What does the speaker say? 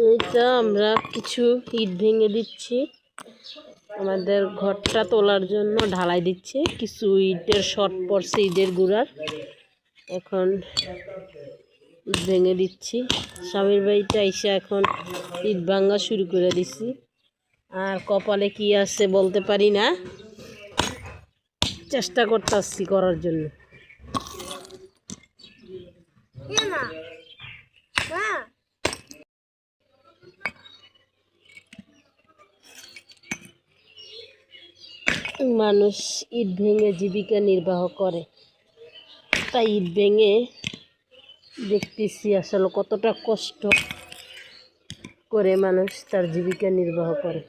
এইটা আমরা কিছু ইট ভেঙে দিচ্ছি, আমাদের ঘরটা তোলার জন্য ঢালাই দিচ্ছে। কিছু ইটের শর্ট পড়ছে, ইটের গুঁড়ার, এখন ইট ভেঙে দিচ্ছি। স্বামীর বাড়িতে এসে এখন ইট ভাঙা শুরু করে দিছি। আর কপালে কি আছে বলতে পারি না, চেষ্টা করতেছি করার জন্য। মানুষ ইট ভেঙে জীবিকা নির্বাহ করে, তাই ইট ভেঙে দেখতেছি আসলে কতটা কষ্ট করে মানুষ তার জীবিকা নির্বাহ করে।